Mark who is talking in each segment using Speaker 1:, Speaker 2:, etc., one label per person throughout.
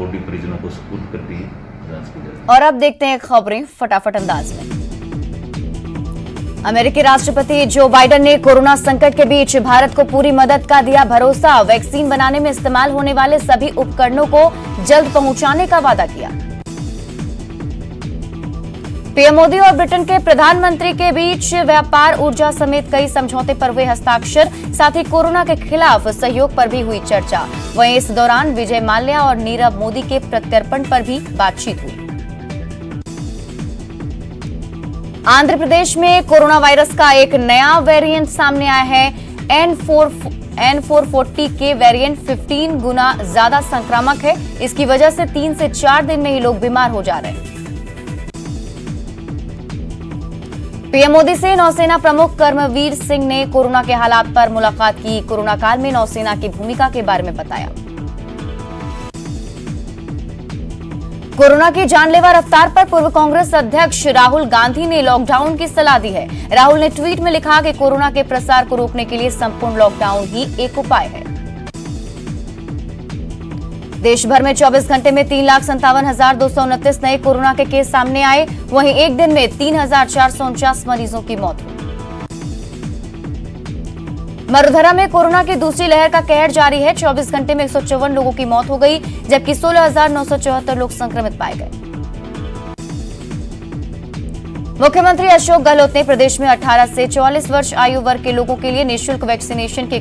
Speaker 1: Body परिजनों को सुपुर्द कर दी, जांच की जाएगी।
Speaker 2: और अब देखते हैं खबरें फटाफट अंदाज में। अमेरिकी राष्ट्रपति जो बाइडेन ने कोरोना संकट के बीच भारत को पूरी मदद का दिया भरोसा। वैक्सीन बनाने में इस्तेमाल होने वाले सभी उपकरणों को जल्द पहुंचाने का वादा किया। पीएम मोदी और ब्रिटेन के प्रधानमंत्री के बीच व्यापार, ऊर्जा समेत कई समझौते पर हुए हस्ताक्षर। साथ ही कोरोना के खिलाफ सहयोग पर भी हुई चर्चा। वहीं इस दौरान विजय माल्या और नीरव मोदी के प्रत्यर्पण पर भी बातचीत हुई। आंध्र प्रदेश में कोरोना वायरस का एक नया वेरिएंट सामने आया है। N440 के वेरिएंट 15 गुना ज्यादा संक्रामक है। इसकी वजह से 3 से 4 दिन में ही लोग बीमार हो जा रहे हैं। पीएम मोदी से नौसेना प्रमुख कर्मवीर सिंह ने कोरोना के हालात पर मुलाकात की। कोरोना काल में नौसेना की भूमिका के बारे में बताया। कोरोना की जानलेवा रफ्तार पर पूर्व कांग्रेस अध्यक्ष राहुल गांधी ने लॉकडाउन की सलाह दी है। राहुल ने ट्वीट में लिखा कि कोरोना के प्रसार को रोकने के लिए संपूर्ण लॉकडाउन ही एक उपाय है। देश भर में 24 घंटे में 3,57,229 नए कोरोना के केस सामने आए। वहीं एक दिन में 3,449 मरीजों की मौत हुई। मरुधरा में कोरोना की दूसरी लहर का कहर जारी है। 24 घंटे में 154 लोगों की मौत हो गई, जबकि 16,974 लोग संक्रमित पाए गए। मुख्यमंत्री अशोक गहलोत ने प्रदेश में 18 से 44 वर्ष आयु वर्ग के लोगों के लिए निःशुल्क वैक्सीनेशन की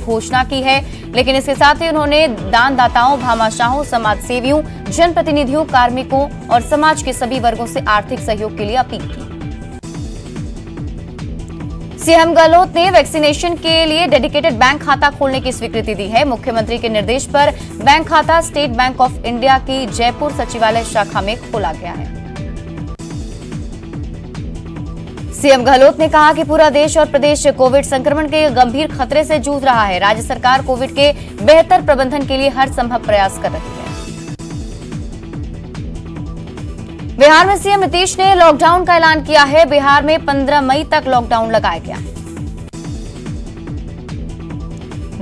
Speaker 2: घोषणा की है। लेकिन इसके साथ ही उन्होंने दानदाताओं, भामाशाहों, समाज सेवियों, जनप्रतिनिधियों, कार्मिकों और समाज के सभी वर्गों से आर्थिक सहयोग के लिए अपील की। सीएम गहलोत ने वैक्सीनेशन के लिए डेडिकेटेड बैंक खाता खोलने की स्वीकृति दी है। मुख्यमंत्री के निर्देश पर बैंक खाता स्टेट बैंक ऑफ इंडिया की जयपुर सचिवालय शाखा में खोला गया है। सीएम गहलोत ने कहा कि पूरा देश और प्रदेश कोविड संक्रमण के गंभीर खतरे से जूझ रहा है। राज्य सरकार कोविड के बेहतर प्रबंधन के लिए हर संभव प्रयास कर रही है। बिहार में सीएम नीतीश ने लॉकडाउन का ऐलान किया है। बिहार में 15 मई तक लॉकडाउन लगाया गया।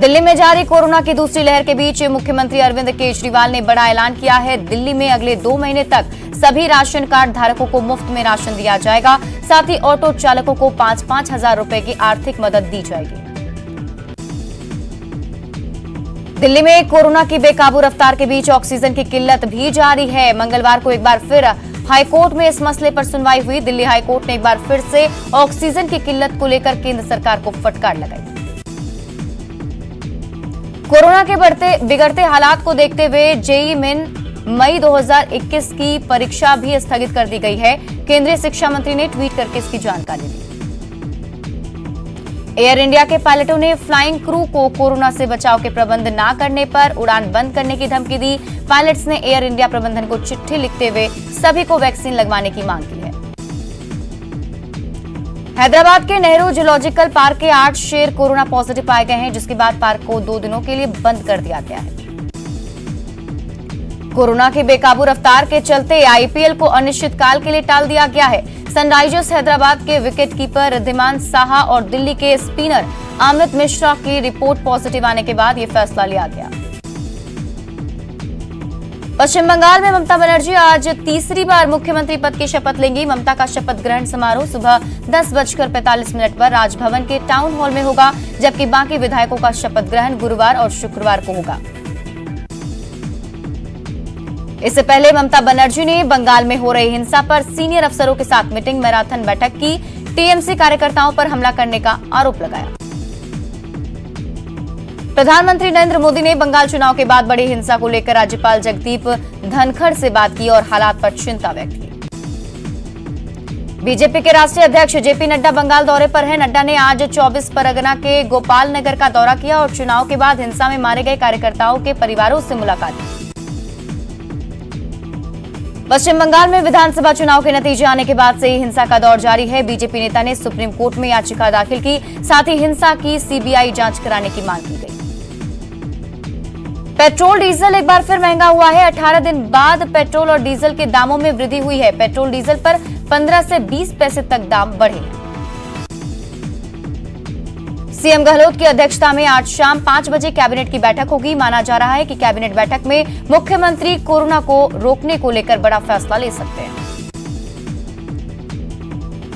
Speaker 2: दिल्ली में जारी कोरोना की दूसरी लहर के बीच मुख्यमंत्री अरविंद केजरीवाल ने बड़ा ऐलान किया है। दिल्ली में अगले 2 महीने तक सभी राशन कार्ड धारकों को मुफ्त में राशन दिया जाएगा। साथ ही ऑटो चालकों को 5-5 हजार रुपए की आर्थिक मदद दी जाएगी। दिल्ली में कोरोना की बेकाबू रफ्तार के बीच ऑक्सीजन की किल्लत भी जारी है। मंगलवार को एक बार फिर हाईकोर्ट में इस मसले पर सुनवाई हुई। दिल्ली हाईकोर्ट ने एक बार फिर से ऑक्सीजन की किल्लत को लेकर केंद्र सरकार को फटकार लगाई। कोरोना के बिगड़ते हालात को देखते हुए जेईई मेन मई 2021 की परीक्षा भी स्थगित कर दी गई है। केंद्रीय शिक्षा मंत्री ने ट्वीट करके इसकी जानकारी दी। एयर इंडिया के पायलटों ने फ्लाइंग क्रू को कोरोना से बचाव के प्रबंध न करने पर उड़ान बंद करने की धमकी दी। पायलट्स ने एयर इंडिया प्रबंधन को चिट्ठी लिखते हुए सभी को वैक्सीन लगवाने की मांग की है। हैदराबाद के नेहरू जूलॉजिकल पार्क के 8 शेर कोरोना पॉजिटिव पाए गए हैं, जिसके बाद पार्क को 2 दिनों के लिए बंद कर दिया गया है। कोरोना की बेकाबू रफ्तार के चलते आईपीएल को अनिश्चितकाल के लिए टाल दिया गया है। सनराइजर्स हैदराबाद के विकेटकीपर रिद्धिमान साहा और दिल्ली के स्पिनर अमित मिश्रा की रिपोर्ट पॉजिटिव आने के बाद यह फैसला लिया गया। पश्चिम बंगाल में ममता बनर्जी आज तीसरी बार मुख्यमंत्री पद की शपथ लेंगी। ममता का शपथ ग्रहण समारोह सुबह 10:45 पर राजभवन के टाउन हॉल में होगा, जबकि बाकी विधायकों का शपथ ग्रहण गुरुवार और शुक्रवार को होगा। इससे पहले ममता बनर्जी ने बंगाल में हो रही हिंसा पर सीनियर अफसरों के साथ मीटिंग मैराथन बैठक की। टीएमसी कार्यकर्ताओं पर हमला करने का आरोप लगाया। प्रधानमंत्री नरेंद्र मोदी ने बंगाल चुनाव के बाद बड़ी हिंसा को लेकर राज्यपाल जगदीप धनखड़ से बात की और हालात पर चिंता व्यक्त की। बीजेपी के राष्ट्रीय अध्यक्ष जेपी नड्डा बंगाल दौरे पर हैं। नड्डा ने आज 24 परगना के गोपाल नगर का दौरा किया और चुनाव के बाद हिंसा में मारे गए कार्यकर्ताओं के परिवारों से मुलाकात की। पश्चिम बंगाल में विधानसभा चुनाव के नतीजे आने के बाद से ही हिंसा का दौर जारी है। बीजेपी नेता ने सुप्रीम कोर्ट में याचिका दाखिल की, साथ ही हिंसा की सीबीआई जांच कराने की मांग की गई। पेट्रोल डीजल एक बार फिर महंगा हुआ है। 18 दिन बाद पेट्रोल और डीजल के दामों में वृद्धि हुई है। पेट्रोल डीजल पर 15 से 20 पैसे तक दाम बढ़े हैं। सीएम गहलोत की अध्यक्षता में आज शाम 5 बजे कैबिनेट की बैठक होगी। माना जा रहा है कि कैबिनेट बैठक में मुख्यमंत्री कोरोना को रोकने को लेकर बड़ा फैसला ले सकते हैं।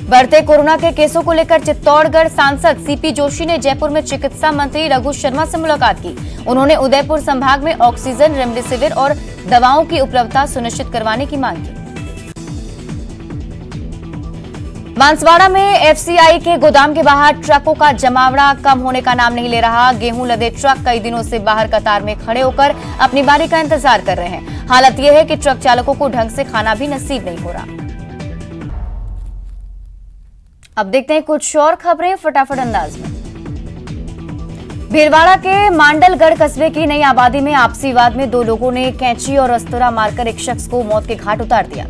Speaker 2: बढ़ते कोरोना के केसों को लेकर चित्तौड़गढ़ सांसद सीपी जोशी ने जयपुर में चिकित्सा मंत्री रघु शर्मा से मुलाकात की। उन्होंने उदयपुर संभाग में ऑक्सीजन, रेमडेसिविर और दवाओं की उपलब्धता सुनिश्चित करवाने की मांग की। बांसवाड़ा में एफसीआई के गोदाम के बाहर ट्रकों का जमावड़ा कम होने का नाम नहीं ले रहा। गेहूं लदे ट्रक कई दिनों से बाहर कतार में खड़े होकर अपनी बारी का इंतजार कर रहे हैं। हालत यह है कि ट्रक चालकों को ढंग से खाना भी नसीब नहीं हो रहा। अब देखते हैं कुछ और खबरें फटाफट अंदाज में। भीलवाड़ा के मांडलगढ़ कस्बे की नई आबादी में आपसी विवाद में 2 लोगों ने कैंची और अस्तरा मारकर एक शख्स को मौत के घाट उतार दिया।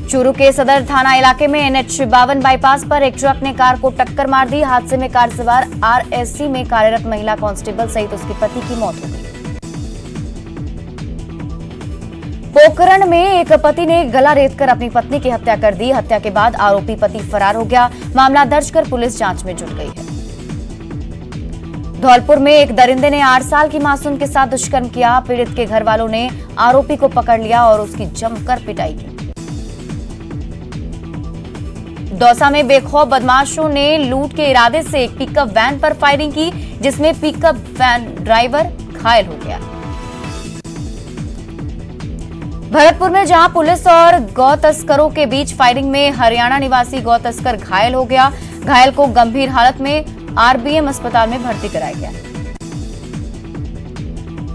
Speaker 2: चूरू के सदर थाना इलाके में NH 52 बाईपास पर एक ट्रक ने कार को टक्कर मार दी। हादसे में कार सवार RSC में कार्यरत महिला कांस्टेबल सहित उसके पति की मौत हो गई। पोखरण में एक पति ने गला रेतकर अपनी पत्नी की हत्या कर दी। हत्या के बाद आरोपी पति फरार हो गया। मामला दर्ज कर पुलिस जांच में जुट गई है। धौलपुर में एक दरिंदे ने 8 साल की मासूम के साथ दुष्कर्म किया। पीड़ित के घर वालों ने आरोपी को पकड़ लिया और उसकी जमकर पिटाई की। दौसा में बेखौफ बदमाशों ने लूट के इरादे से एक पिकअप वैन पर फायरिंग की, जिसमें पिकअप वैन ड्राइवर घायल हो गया। भरतपुर में जहां पुलिस और गौ तस्करों के बीच फायरिंग में हरियाणा निवासी गौ तस्कर घायल हो गया। घायल को गंभीर हालत में RBM अस्पताल में भर्ती कराया गया।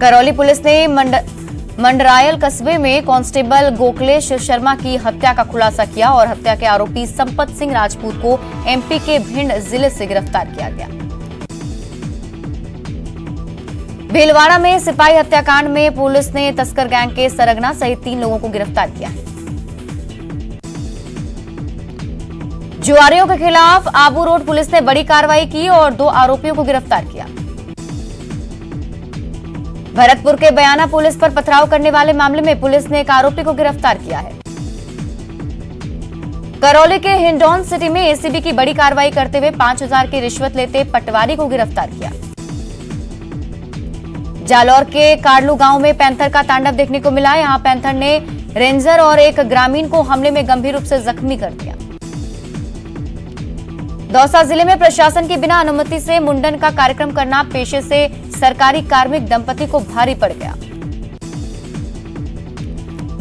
Speaker 2: करौली पुलिस ने मंडरायल कस्बे में कांस्टेबल गोखलेश शर्मा की हत्या का खुलासा किया और हत्या के आरोपी संपत सिंह राजपूत को MP के भिंड जिले से गिरफ्तार किया गया। भीलवाड़ा में सिपाही हत्याकांड में पुलिस ने तस्कर गैंग के सरगना सहित 3 लोगों को गिरफ्तार किया है। जुआरियों के खिलाफ आबू रोड पुलिस ने बड़ी कार्रवाई की और 2 आरोपियों को गिरफ्तार किया। भरतपुर के बयाना पुलिस पर पथराव करने वाले मामले में पुलिस ने एक आरोपी को गिरफ्तार किया है। करौली के हिंडौन सिटी में ACB की बड़ी कार्रवाई करते हुए 5000 की रिश्वत लेते पटवारी को गिरफ्तार किया। जालौर के कार्लू गांव में पैंथर का तांडव देखने को मिला। यहां पैंथर ने रेंजर और एक ग्रामीण को हमले में गंभीर रूप से जख्मी कर दिया। दौसा जिले में प्रशासन की बिना अनुमति से मुंडन का कार्यक्रम करना पेशे से सरकारी कार्मिक दंपति को भारी पड़ गया।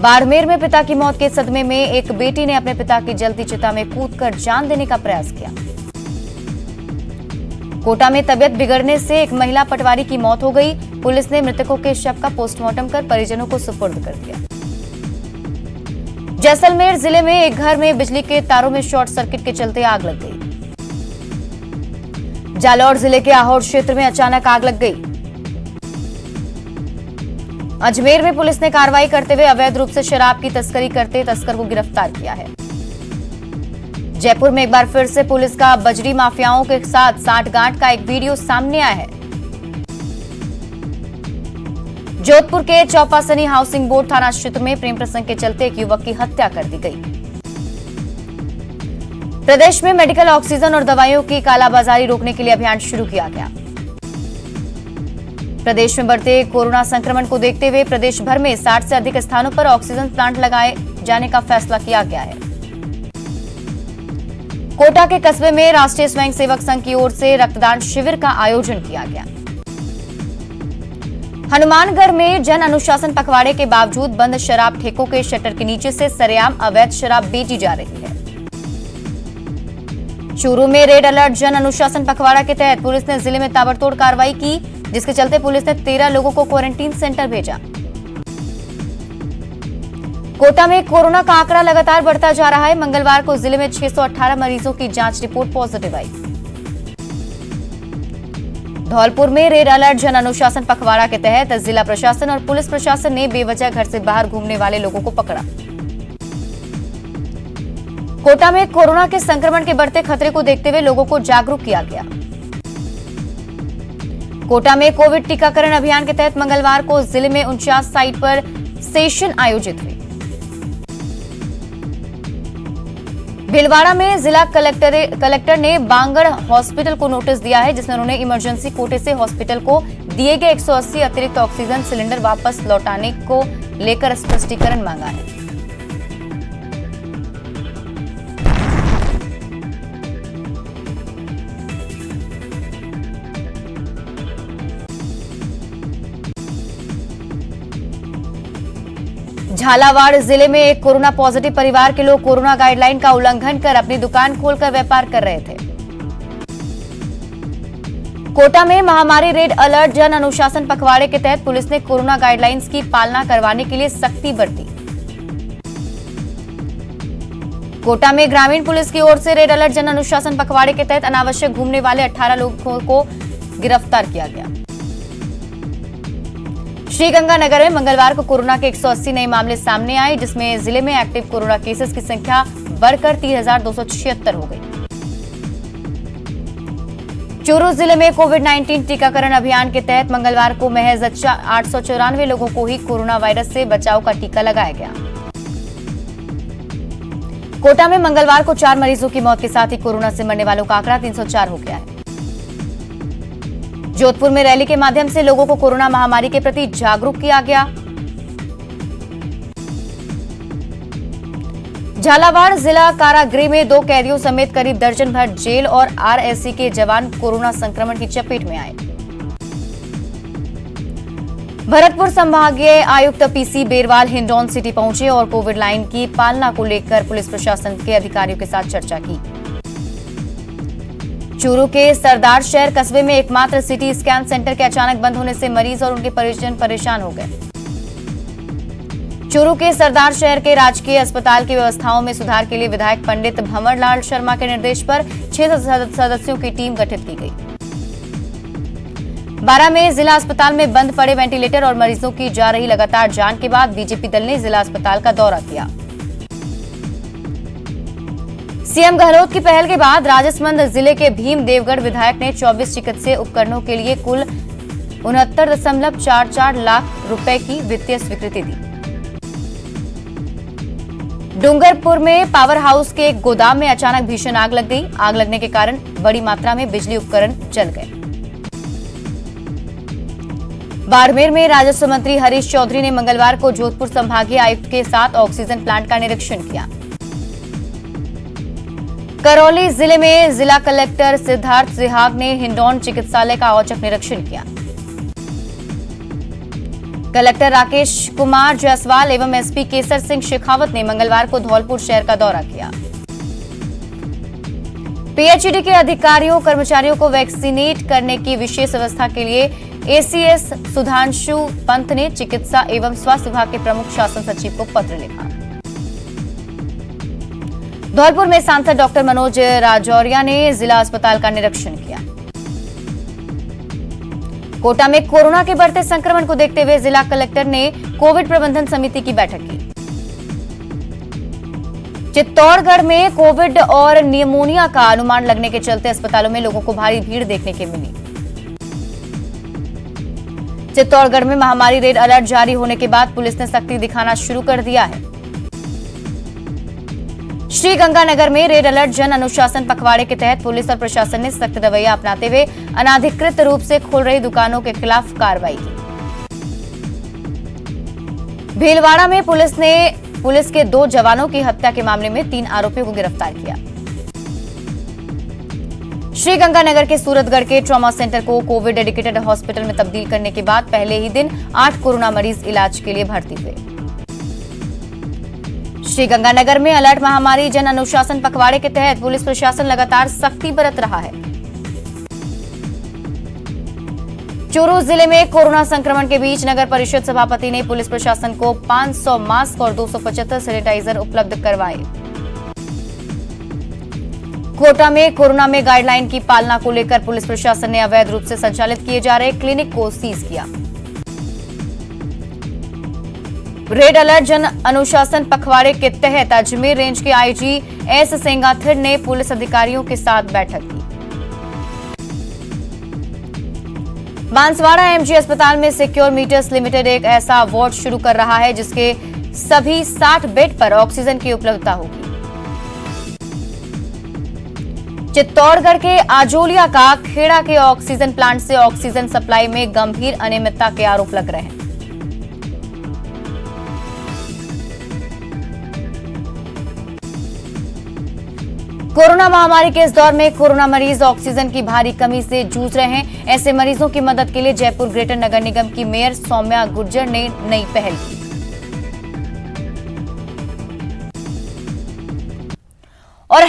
Speaker 2: बाड़मेर में पिता की मौत के सदमे में एक बेटी ने अपने पिता की जलती चिता में कूदकर जान देने का प्रयास किया। कोटा में तबियत बिगड़ने से एक महिला पटवारी की मौत हो गई। पुलिस ने मृतकों के शव का पोस्टमार्टम कर परिजनों को सुपुर्द कर दिया। जैसलमेर जिले में एक घर में बिजली के तारों में शॉर्ट सर्किट के चलते आग लग गई। जालौर जिले के आहोर क्षेत्र में अचानक आग लग गई। अजमेर में पुलिस ने कार्रवाई करते हुए अवैध रूप से शराब की तस्करी करते तस्कर को गिरफ्तार किया है। जयपुर में एक बार फिर से पुलिस का बजरी माफियाओं के साथ साठगांठ का एक वीडियो सामने आया है। जोधपुर के चौपासनी हाउसिंग बोर्ड थाना क्षेत्र में प्रेम प्रसंग के चलते एक युवक की हत्या कर दी गई। प्रदेश में मेडिकल ऑक्सीजन और दवाइयों की कालाबाजारी रोकने के लिए अभियान शुरू किया गया। प्रदेश में बढ़ते कोरोना संक्रमण को देखते हुए प्रदेश भर में 60 से अधिक स्थानों पर ऑक्सीजन प्लांट लगाए जाने का फैसला किया गया है। कोटा के कस्बे में राष्ट्रीय स्वयंसेवक संघ की ओर से रक्तदान शिविर का आयोजन किया गया। हनुमानगढ़ में जन अनुशासन पखवाड़े के बावजूद बंद शराब ठेकों के शटर के नीचे से सरेआम अवैध शराब बेची जा रही है। चूरू में रेड अलर्ट जन अनुशासन पखवाड़ा के तहत पुलिस ने जिले में ताबड़तोड़ कार्रवाई की, जिसके चलते पुलिस ने 13 लोगों को क्वारंटीन सेंटर भेजा। कोटा में कोरोना का आंकड़ा लगातार बढ़ता जा रहा है। मंगलवार को जिले में 618 मरीजों की जांच रिपोर्ट पॉजिटिव आई। धौलपुर में रेड अलर्ट जन अनुशासन पखवाड़ा के तहत जिला प्रशासन और पुलिस प्रशासन ने बेवजह घर से बाहर घूमने वाले लोगों को पकड़ा। कोटा में कोरोना के संक्रमण के बढ़ते खतरे को देखते हुए लोगों को जागरूक किया गया। कोटा में कोविड टीकाकरण अभियान के तहत मंगलवार को जिले में 49 साइट पर सेशन आयोजित हुए। भीलवाड़ा में जिला कलेक्टर ने बांगड़ हॉस्पिटल को नोटिस दिया है, जिसमें उन्होंने इमरजेंसी कोटे से हॉस्पिटल को दिए गए 180 अतिरिक्त ऑक्सीजन सिलेंडर वापस लौटाने को लेकर स्पष्टीकरण मांगा है। झालावाड़ जिले में एक कोरोना पॉजिटिव परिवार के लोग कोरोना गाइडलाइन का उल्लंघन कर अपनी दुकान खोलकर व्यापार कर रहे थे। कोटा में महामारी रेड अलर्ट जन अनुशासन पखवाड़े के तहत पुलिस ने कोरोना गाइडलाइंस की पालना करवाने के लिए सख्ती बरती। कोटा में ग्रामीण पुलिस की ओर से रेड अलर्ट जन अनुशासन पखवाड़े के तहत अनावश्यक घूमने वाले 18 लोगों को गिरफ्तार किया गया। श्रीगंगानगर में मंगलवार को कोरोना के 180 नए मामले सामने आए, जिसमें जिले में एक्टिव कोरोना केसेस की संख्या बढ़कर 30,276 हो गई। चूरू जिले में कोविड-19 टीकाकरण अभियान के तहत मंगलवार को महज 894 लोगों को ही कोरोना वायरस से बचाव का टीका लगाया गया। कोटा में मंगलवार को 4 मरीजों की मौत के साथ ही कोरोना से मरने वालों का आंकड़ा 304 हो गया है। जोधपुर में रैली के माध्यम से लोगों को कोरोना महामारी के प्रति जागरूक किया गया। झालावाड़ जिला कारागृह में 2 कैदियों समेत करीब दर्जन भर जेल और आरएसी के जवान कोरोना संक्रमण की चपेट में आए। भरतपुर संभागीय आयुक्त पीसी बेरवाल हिंडौन सिटी पहुंचे और कोविड लाइन की पालना को लेकर पुलिस प्रशासन के अधिकारियों के साथ चर्चा की। चूरू के सरदार शहर कस्बे में एकमात्र सिटी स्कैन सेंटर के अचानक बंद होने से मरीज और उनके परिजन परेशान हो गए। चूरू के सरदार शहर के राजकीय अस्पताल की व्यवस्थाओं में सुधार के लिए विधायक पंडित भंवरलाल शर्मा के निर्देश पर 6 सदस्यों की टीम गठित की गई। बारां में जिला अस्पताल में बंद पड़े वेंटिलेटर और मरीजों की जा रही लगातार जांच के बाद बीजेपी दल ने जिला अस्पताल का दौरा किया। सीएम गहलोत की पहल के बाद राजसमंद जिले के भीम देवगढ़ विधायक ने 24 चिकित्सीय उपकरणों के लिए कुल 69.44 लाख रुपए की वित्तीय स्वीकृति दी। डूंगरपुर में पावर हाउस के एक गोदाम में अचानक भीषण आग लग गई। आग लगने के कारण बड़ी मात्रा में बिजली उपकरण जल गए। बाड़मेर में राजस्व मंत्री हरीश चौधरी ने मंगलवार को जोधपुर संभागीय आयुक्त के साथ ऑक्सीजन प्लांट का निरीक्षण किया। करौली जिले में जिला कलेक्टर सिद्धार्थ सिहाग ने हिंडौन चिकित्सालय का औचक निरीक्षण किया। कलेक्टर राकेश कुमार जायसवाल एवं एसपी केसर सिंह शेखावत ने मंगलवार को धौलपुर शहर का दौरा किया। पीएचईडी के अधिकारियों कर्मचारियों को वैक्सीनेट करने की विशेष व्यवस्था के लिए एसीएस सुधांशु पंत ने चिकित्सा एवं स्वास्थ्य विभाग के प्रमुख शासन सचिव को पत्र लिखा। धौलपुर में सांसद डॉक्टर मनोज राजौरिया ने जिला अस्पताल का निरीक्षण किया। कोटा में कोरोना के बढ़ते संक्रमण को देखते हुए जिला कलेक्टर ने कोविड प्रबंधन समिति की बैठक की। चित्तौड़गढ़ में कोविड और निमोनिया का अनुमान लगने के चलते अस्पतालों में लोगों को भारी भीड़ देखने को मिली। चित्तौड़गढ़ में महामारी रेड अलर्ट जारी होने के बाद पुलिस ने सख्ती दिखाना शुरू कर दिया है। श्रीगंगानगर में रेड अलर्ट जन अनुशासन पखवाड़े के तहत पुलिस और प्रशासन ने सख्त रवैया अपनाते हुए अनाधिकृत रूप से खोल रही दुकानों के खिलाफ कार्रवाई की। भीलवाड़ा में पुलिस के 2 जवानों की हत्या के मामले में 3 आरोपियों को गिरफ्तार किया। श्रीगंगानगर के सूरतगढ़ के ट्रॉमा सेंटर को कोविड डेडिकेटेड हॉस्पिटल में तब्दील करने के बाद पहले ही दिन 8 कोरोना मरीज इलाज के लिए भर्ती हुए। श्रीगंगानगर में अलर्ट महामारी जन अनुशासन पखवाड़े के तहत पुलिस प्रशासन लगातार सख्ती बरत रहा है। चूरू जिले में कोरोना संक्रमण के बीच नगर परिषद सभापति ने पुलिस प्रशासन को 500 मास्क और 275 सैनिटाइजर उपलब्ध करवाए। कोटा में कोरोना में गाइडलाइन की पालना को लेकर पुलिस प्रशासन ने अवैध रूप से संचालित किए जा रहे क्लिनिक को सीज किया। रेड अलर्ट जन अनुशासन पखवाड़े के तहत अजमेर रेंज के आईजी एस सेंगाथिर ने पुलिस अधिकारियों के साथ बैठक की। बांसवाड़ा एमजी अस्पताल में सिक्योर मीटर्स लिमिटेड एक ऐसा वार्ड शुरू कर रहा है जिसके सभी 60 बेड पर ऑक्सीजन की उपलब्धता होगी। चित्तौड़गढ़ के आजोलिया का खेड़ा के ऑक्सीजन प्लांट से ऑक्सीजन सप्लाई में गंभीर अनियमितता के आरोप लग रहे हैं। कोरोना महामारी के इस दौर में कोरोना मरीज ऑक्सीजन की भारी कमी से जूझ रहे हैं। ऐसे मरीजों की मदद के लिए जयपुर ग्रेटर नगर निगम की मेयर सौम्या गुर्जर ने नई पहल की। और